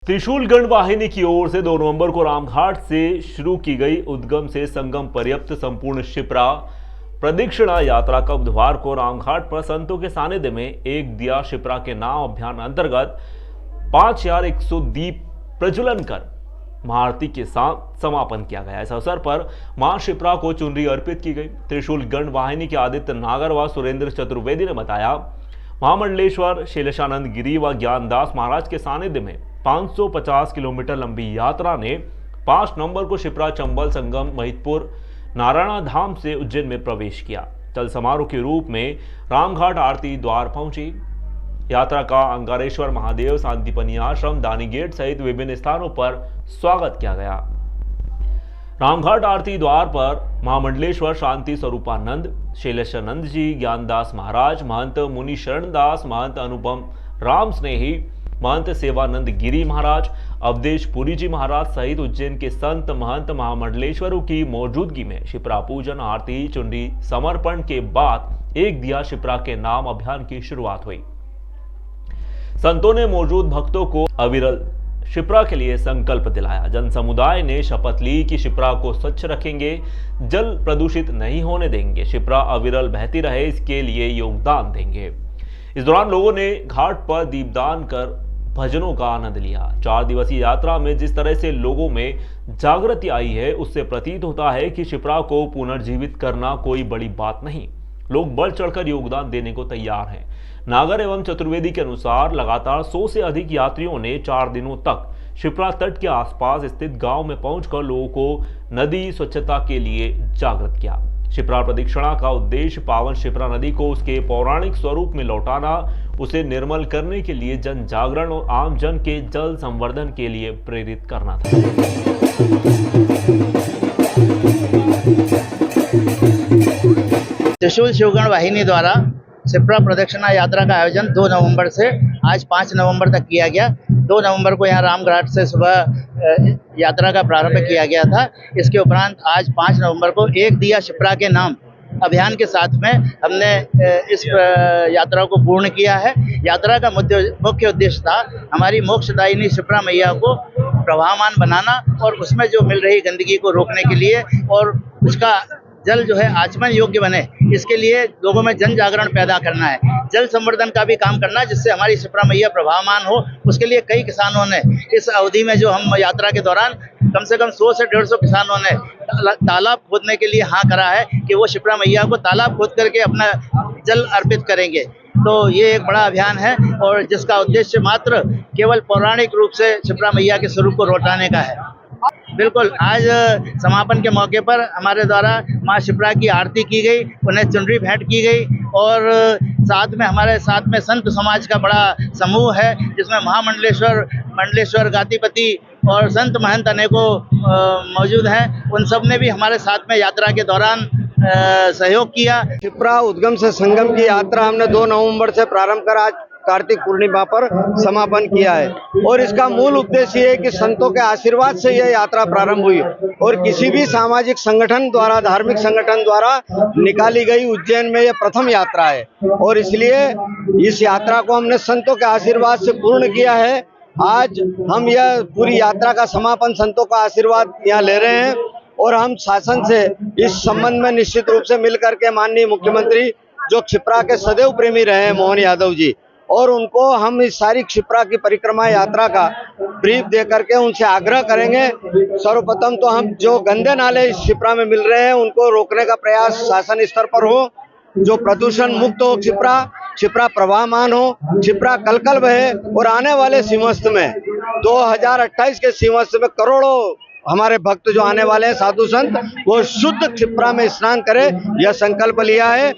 त्रिशूलगढ़ वाहिनी की ओर से 2 नवंबर को रामघाट से शुरू की गई उद्गम से संगम पर्यंत संपूर्ण शिप्रा प्रदक्षिणा यात्रा का बुधवार को रामघाट पर संतों के सानिध्य में एक दिया शिप्रा के नाम अभियान अंतर्गत 5100 दीप प्रज्वलन कर महाआरती के साथ समापन किया गया। इस अवसर पर मां शिप्रा को चुनरी अर्पित की गई। त्रिशूलगढ़ वाहिनी के आदित्य नागर व सुरेंद्र चतुर्वेदी ने बताया, महामंडलेश्वर शैलेशानंद गिरी व ज्ञानदास महाराज के सानिध्य में 550 किलोमीटर लंबी यात्रा ने 5 नवंबर को शिप्रा चंबल संगम महितपुर नारायणा धाम से उज्जैन में प्रवेश किया। चल समारोह के रूप में रामघाट आरती द्वार पहुंची। यात्रा का अंगारेश्वर महादेव, शांतिपनी आश्रम, दानी गेट सहित विभिन्न स्थानों पर स्वागत किया गया। रामघाट आरती द्वार पर महामंडलेश्वर शांति स्वरूपानंद, शैलेशानंद जी, ज्ञानदास महाराज, महंत मुनि शरण दास, महंत अनुपम राम स्नेही, महंत सेवानंद गिरी महाराज, अवधेश पुरी जी महाराज सहित उज्जैन के संत महंत महामंडलेश्वरों की मौजूदगी में शिप्रा पूजन, आरती, चुनरी समर्पण के बाद एक दिया शिप्रा के नाम अभियान की शुरुआत हुई। संतों ने मौजूद भक्तों को अविरल शिप्रा के लिए संकल्प दिलाया। जन समुदाय ने शपथ ली कि शिप्रा को स्वच्छ रखेंगे, जल प्रदूषित नहीं होने देंगे, शिप्रा अविरल बहती रहे, इसके लिए योगदान देंगे। इस दौरान लोगों ने घाट पर दीपदान कर भजनों का आनंद लिया। 4 दिवसीय यात्रा में जिस तरह से लोगों में जागृति आई है, उससे प्रतीत होता है कि शिप्रा को पुनर्जीवित करना कोई बड़ी बात नहीं। लोग बढ़ चढ़कर योगदान देने को तैयार हैं। नागर एवं चतुर्वेदी के अनुसार लगातार 100 से अधिक यात्रियों ने 4 दिनों तक शिप्रा तट के आसपास स्थित गांव में पहुंचकर लोगों को नदी स्वच्छता के लिए जागृत किया। शिप्रा प्रदक्षिणा का उद्देश्य पावन शिप्रा नदी को उसके पौराणिक स्वरूप में लौटाना, उसे निर्मल करने के लिए जन जागरण और आम जन के जल संवर्धन के लिए प्रेरित करना था। त्रिशूल शिवगण वाहिनी द्वारा शिप्रा प्रदक्षिणा यात्रा का आयोजन 2 नवंबर से आज 5 नवंबर तक किया गया। 2 नवंबर को यहाँ रामघाट से सुबह यात्रा का प्रारंभ किया गया था। इसके उपरांत आज 5 नवंबर को एक दिया शिप्रा के नाम अभियान के साथ में हमने इस यात्रा को पूर्ण किया है। यात्रा का मुख्य उद्देश्य था हमारी मोक्षदायिनी शिप्रा मैया को प्रवाहमान बनाना और उसमें जो मिल रही गंदगी को रोकने के लिए और उसका जल जो है आचमन योग्य बने, इसके लिए लोगों में जन जागरण पैदा करना है। जल संवर्धन का भी काम करना है जिससे हमारी शिप्रा मैया प्रवाहमान हो। उसके लिए कई किसानों ने इस अवधि में जो हम यात्रा के दौरान कम से कम 100 से 150 किसानों ने तालाब खोदने के लिए हाँ करा है कि वो शिप्रा मैया को तालाब खोद करके अपना जल अर्पित करेंगे। तो ये एक बड़ा अभियान है और जिसका उद्देश्य मात्र केवल पौराणिक रूप से शिप्रा मैया के स्वरूप को लौटाने का है। बिल्कुल, आज समापन के मौके पर हमारे द्वारा माँ शिप्रा की आरती की गई, उन्हें चुनरी भेंट की गई और हमारे साथ में संत समाज का बड़ा समूह है जिसमें मंडलेश्वर गातीपति और संत महंत अनेकों मौजूद हैं। उन सब ने भी हमारे साथ में यात्रा के दौरान सहयोग किया। शिप्रा उद्गम से संगम की यात्रा हमने 2 नवंबर से प्रारंभ कर आज कार्तिक पूर्णिमा पर समापन किया है और इसका मूल उद्देश्य ये है कि संतों के आशीर्वाद से यह यात्रा प्रारंभ हुई और किसी भी सामाजिक संगठन द्वारा, धार्मिक संगठन द्वारा निकाली गई उज्जैन में यह प्रथम यात्रा है और इसलिए इस यात्रा को हमने संतों के आशीर्वाद से पूर्ण किया है। आज हम यह पूरी यात्रा का समापन संतों का आशीर्वाद यहाँ ले रहे हैं और हम शासन से इस संबंध में निश्चित रूप से मिलकर के माननीय मुख्यमंत्री जो क्षिप्रा के सदैव प्रेमी रहे हैं मोहन यादव जी, और उनको हम इस सारी क्षिप्रा की परिक्रमा यात्रा का ब्रीफ दे करके उनसे आग्रह करेंगे। सर्वप्रथम तो हम जो गंदे नाले इस क्षिप्रा में मिल रहे हैं उनको रोकने का प्रयास शासन स्तर पर हो, जो प्रदूषण मुक्त हो क्षिप्रा प्रवाहमान हो, क्षिप्रा कलकल बहे और आने वाले सिंहस्थ में 2028 के सिंहस्थ में करोड़ों हमारे भक्त जो आने वाले हैं साधु संत वो शुद्ध क्षिप्रा में स्नान करें, यह संकल्प लिया है।